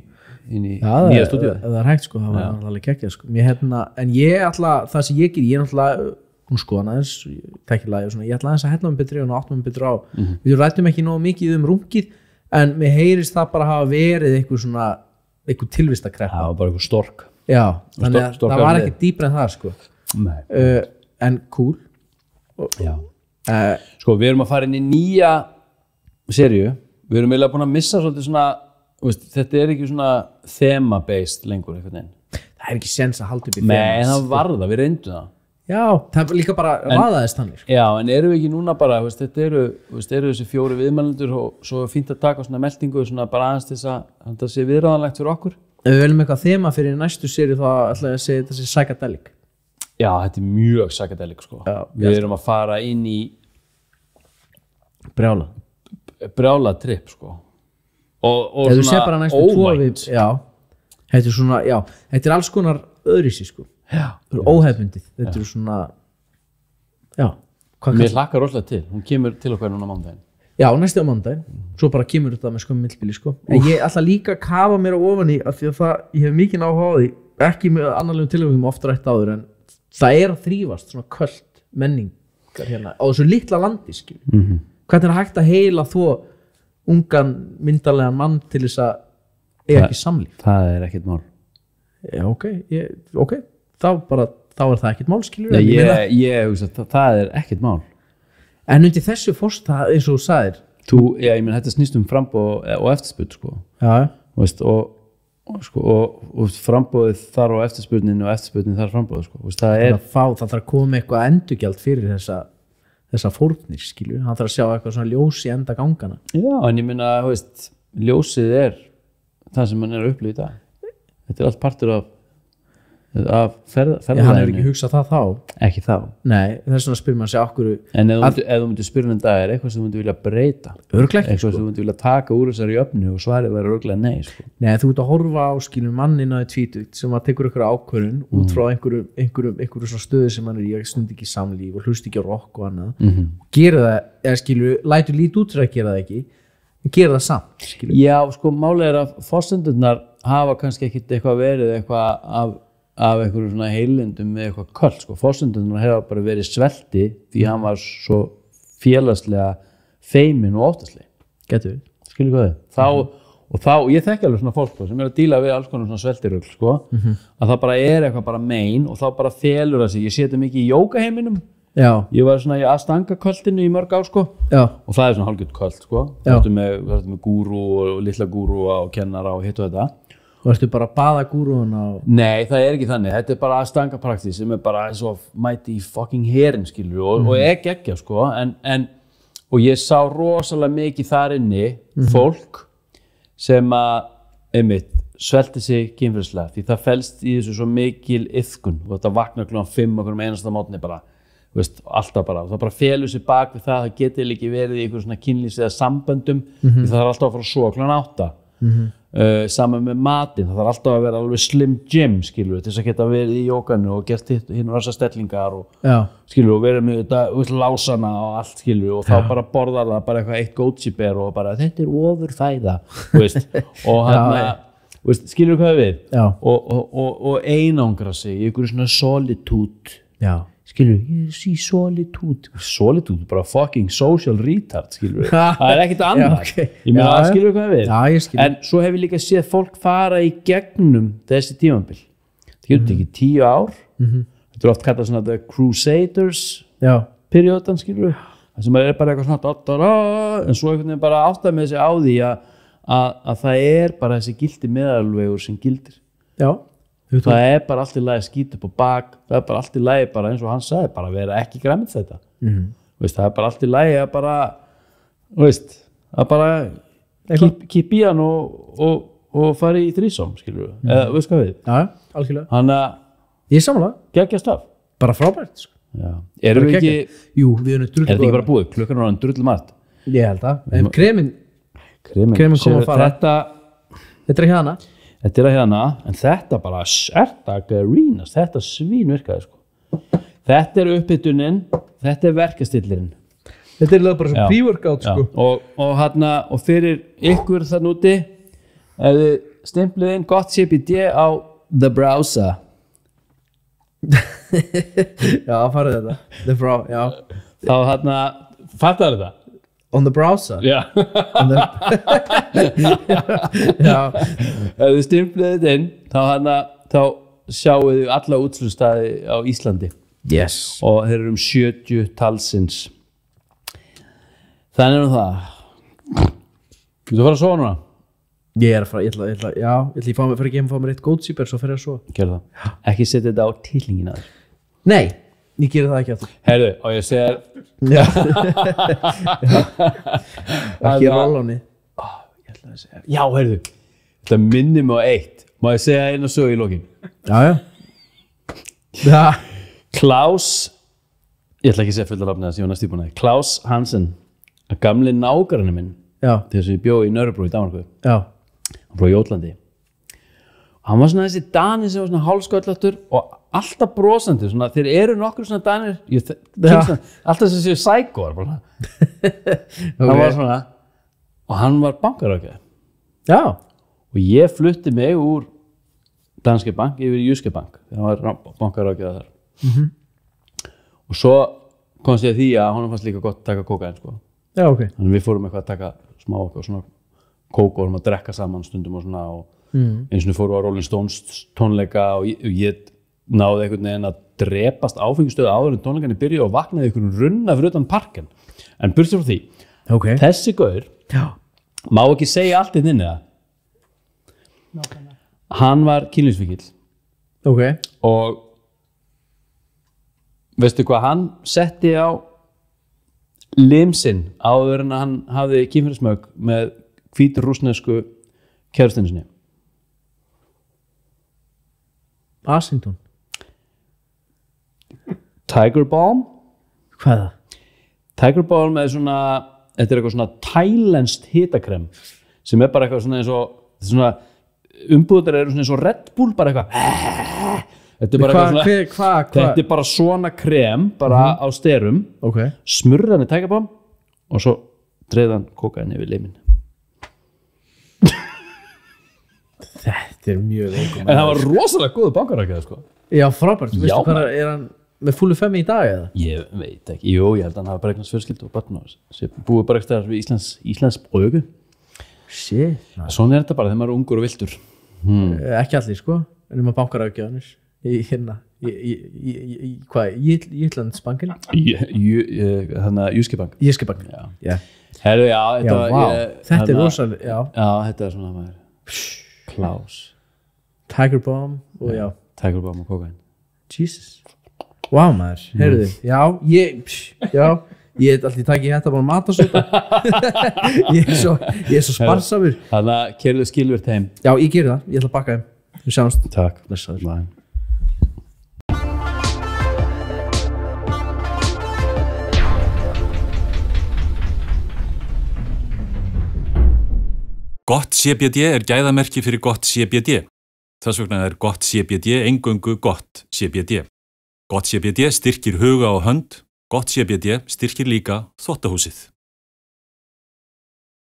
nýja stúdíu ef það er hægt sko, það var alveg geggjað sko. En ég ætla, það sem ég ger ég er náttúrulega hún skoðan aðeins, tækilega ég ætla aðeins að hella betri og átta betri á við rættum ekki nógu mikið rungið en mér heyrist það bara hafa verið eitthvað tilvistakrepp bara eitthvað stork þannig að það var ekki dýpra en það sko. En cool sko við erum að fara inn í nýja seríu, við erum eiginlega búin að missa svolítið svona, þetta er ekki svona thema-based lengur einhvern veginn, það er ekki sens að halda upp í nei það var það, við reyndum það það líka bara raðaðist þannig sko. En eru við ekki núna bara þetta eru þessi 4 viðmælendur og svo er fínt að taka svona meldingu svona bara aðeins til þess að þetta sé viðráðanlegt fyrir okkur ef við viljum eitthvað þema fyrir næstu seríu þá ætla ég að segja þetta sé psychedelic þetta er mjög psychedelic sko. Við erum að fara inn í brjála trip sko. og svona óvænt þetta er svona, þetta er alls konar öðruvísi sko. Óhefbundið, þetta er svona mér hlakkar rosalega til, hún kemur til okkar núna mánudaginn næstu á mánudaginn, svo bara kemur þetta með skömmu millbili sko. En ég ætla líka að kafa mér á ofan í af því að ég hef mikið áhuga á því ekki með annarlegum tilvægum oft rætt áður en það er að þrífast svona köld menningar hérna á þessu litla landi hvernig er hægt að heila þó ungan myndarlegan mann til þess að eiga ekki samlíf það er ekkert mál ok, þá er það ekkert mál skilur það er ekkert mál en undir þessu fórst það eins og þú sagðir ég meina þetta snýst framboð og eftirspurn sko. og frambóðið þar á eftirspurnin og eftirspurnin þar frambóðið sko. það þarf að koma eitthvað endurgjald fyrir þessa fórnir skilur, hann þarf að sjá eitthvað svona ljós í enda gangana en ég meina ljósið er það sem hann er að upplifa í dag þetta er allt partur af ferðalæðinu hann hefur ekki hugsað það þá ekki þá nei, þess vegna spyrir maður sig okkur en ef þú myndir spyrja um dag er eitthvað sem þú myndir vilja breyta eitthvað sem þú myndir vilja taka úr þessari jöfnu og svarið væri örugglega nei sko. Nei, þú ert að horfa á mannin á tvítugt sem að tekur ykkur ákvörðun út frá einhverju svona stöðu sem hann er ég stund ekki samlíf og hlust ekki á rock og annað gera það, eða skilur lætur lítið út fyrir að gera það ekki en gera það samt skilur. Já, sko málið er að forsendurnar hafa kannski ekkit eitthvað verið eitthvað af einhverju svona heilindum með eitthvað köld sko. Forsendurnar hefur bara verið svelti því hann var svo félagslega feimin og óttasleg getur við, skilur hvað þið og ég þekki alveg svona fólk sko, sem er að díla við alls konar svona sveltirugl sko, að það bara er eitthvað bara mein og þá bara felur það sig, ég seti mikið í jógaheiminum ég var svona að stanga köldinu í mörg ár sko. Og það er svona hálfgjörn köld sko. Það ertu með gúrú og litla gúrú og kennara og hitt og þetta og ertu bara að baða gúrúun á nei, það er ekki þannig, þetta er bara aðstanga praktík sem er bara svo mæti í fucking herin skilur og er geggja sko og ég sá rosalega mikið þar inni fólk sem að einmitt svelti sig kynferðislega því það felst í þessu svo mikil iðkun og þetta vaknar klukkan 5 okkur einasta mótni bara alltaf bara, það bara felur sig bak við það geti ekki verið í einhver svona kynlýs eða samböndum því það er alltaf að fara að sofa klukkan 8 saman með matinn, það þarf alltaf að vera alveg slim gym skilur til þess að geta verið í jókanu og gert hinn og þessar stellingar og skilur og verið með þetta lásana og allt skilur og þá bara borðar það bara eitthvað eitt goji bear og bara þetta er ofurfæða og skilur hvað við Já. og einangra sig í einhverju svona solitude skilur, ég sé solitude bara fucking social retard skilur, það ekkert annað ég meina, skilur hvað við en svo hef ég líka séð fólk fara í gegnum þessi tímabil það getur ekki 10 ár þetta oft kallað svona the Crusaders periodan skilur það sem bara eitthvað svona en svo einhvern veginn bara áttað með sig á því að það bara þessi gildi meðalvegur sem gildir það bara allt í lagi að skýta upp á bak það bara allt í lagi bara eins og hann sagði bara vera ekki græmið þetta það bara allt í lagi að bara að bara keep í hann og fara í þrísom skilur við, eða veist hvað við algjörlega hann að ég sammála geggjast af bara frábært erum við ekki jú, við erum drull ekki bara búið, klukkan er hann drull margt ég held að kremin koma að fara þetta hérna þetta hérna, en þetta bara þetta svín virkaði sko. Þetta uppbytunin, þetta verkastillirinn. Þetta bara svo pre-workout sko. Og fyrir ykkur þarna úti ef þið stimplið inn gott CBD á the browser. Já, farið þetta. Þá fattar þetta? On the browser? Já. Ef þið stimplið þetta inn þá sjáu þið alla útslustaði á Íslandi og þeir eru 70 talsins þannig það Þú fara að sofa núna? Ég ætla að fara ekki að fá mér eitt góðsýper svo fer ég að sofa Gerðu það, ekki setja þetta á tillingin að þér Nei, ég gera það ekki aftur Heyrðu, og ég segir ekki róláni Já, heyrðu þetta minnir mig á eitt má ég segja eina sögu í lokin Já Klaus ég ætla ekki að segja fullt af nafnið þess ég var næst íbúin að Klaus Hansen að gamli nágranni minn þegar sem ég bjó í Nörrebrú í Danmarku hann frá Jótlandi hann var svona þessi Dani sem var svona hálfsköllóttur og alltaf brosandi svona, þeir eru nokkur svona Danir alltaf sem séu sækóar hann var svona og hann var bankarákjaði og ég flutti mig úr Danske Bank yfir í Jyske Bank þegar hann var bankarákjaði þar og svo komst ég að því að honum fannst líka gott að taka kókain sko. Þannig við fórum eitthvað að taka smá svona kók og vorum að drekka saman stundum og svona og eins og fórum á Rolling Stones tónleika og ég náði einhvern veginn að drepast áfengistöðu áður en tónleikanni byrjuði og vaknaði einhvern runna fyrir utan parken en burtsér frá því þessi gaur má ekki segja allt inn inni það hann var kynlífsfíkill og veistu hvað hann setti á limsinn áður en hann hafði kynferðismök með hvítur rússnesku kærustinu sinni Washington Tiger Balm Hvað er það? Tiger Balm er svona þetta er eitthvað svona tælenskt hitakrem sem er bara eitthvað svona eins og svona umbúðar eru svona eins og Red Bull bara eitthvað þetta er bara þetta er bara svona krem bara á styrum smurði hann í Tiger Balm og svo dreifði hann kókain yfir liminn Þetta er mjög en það var rosalega góður bankarækjaði sko Já, frábært, veistu hvað er hann með fullu femmi í dag eða? Ég veit ekki, jú, ég held að hann hafa bara eignast fjölskyldu og barn og búið bara eitthvað við Íslands braugu Shit Svona er þetta bara þegar maður er ungur og viltur Ekki allir sko, en maður bankarækjaðanir í hérna hvað, í Íslandsbankin? Þannig að Jyske Bank Jyske Bank, já Herru, já, þetta er rosalega, já, þetta er svona maður Klaus Tiger Balm og já Tiger Balm og kókain Jesus Wow maður, heyrðu ég alltaf takk ég þetta bara matasóta ég er svo sparsamur Þannig að keyrðu skilvirt heim Já, ég geri það, ég ætla að bakka þeim Við sjáumst Takk Blessaður Gott CBD er gæðamerki fyrir gott CBD. Þess vegna er gott CBD eingöngu gott CBD. Gott CBD styrkir huga og hönd, gott CBD styrkir líka þvottahúsið.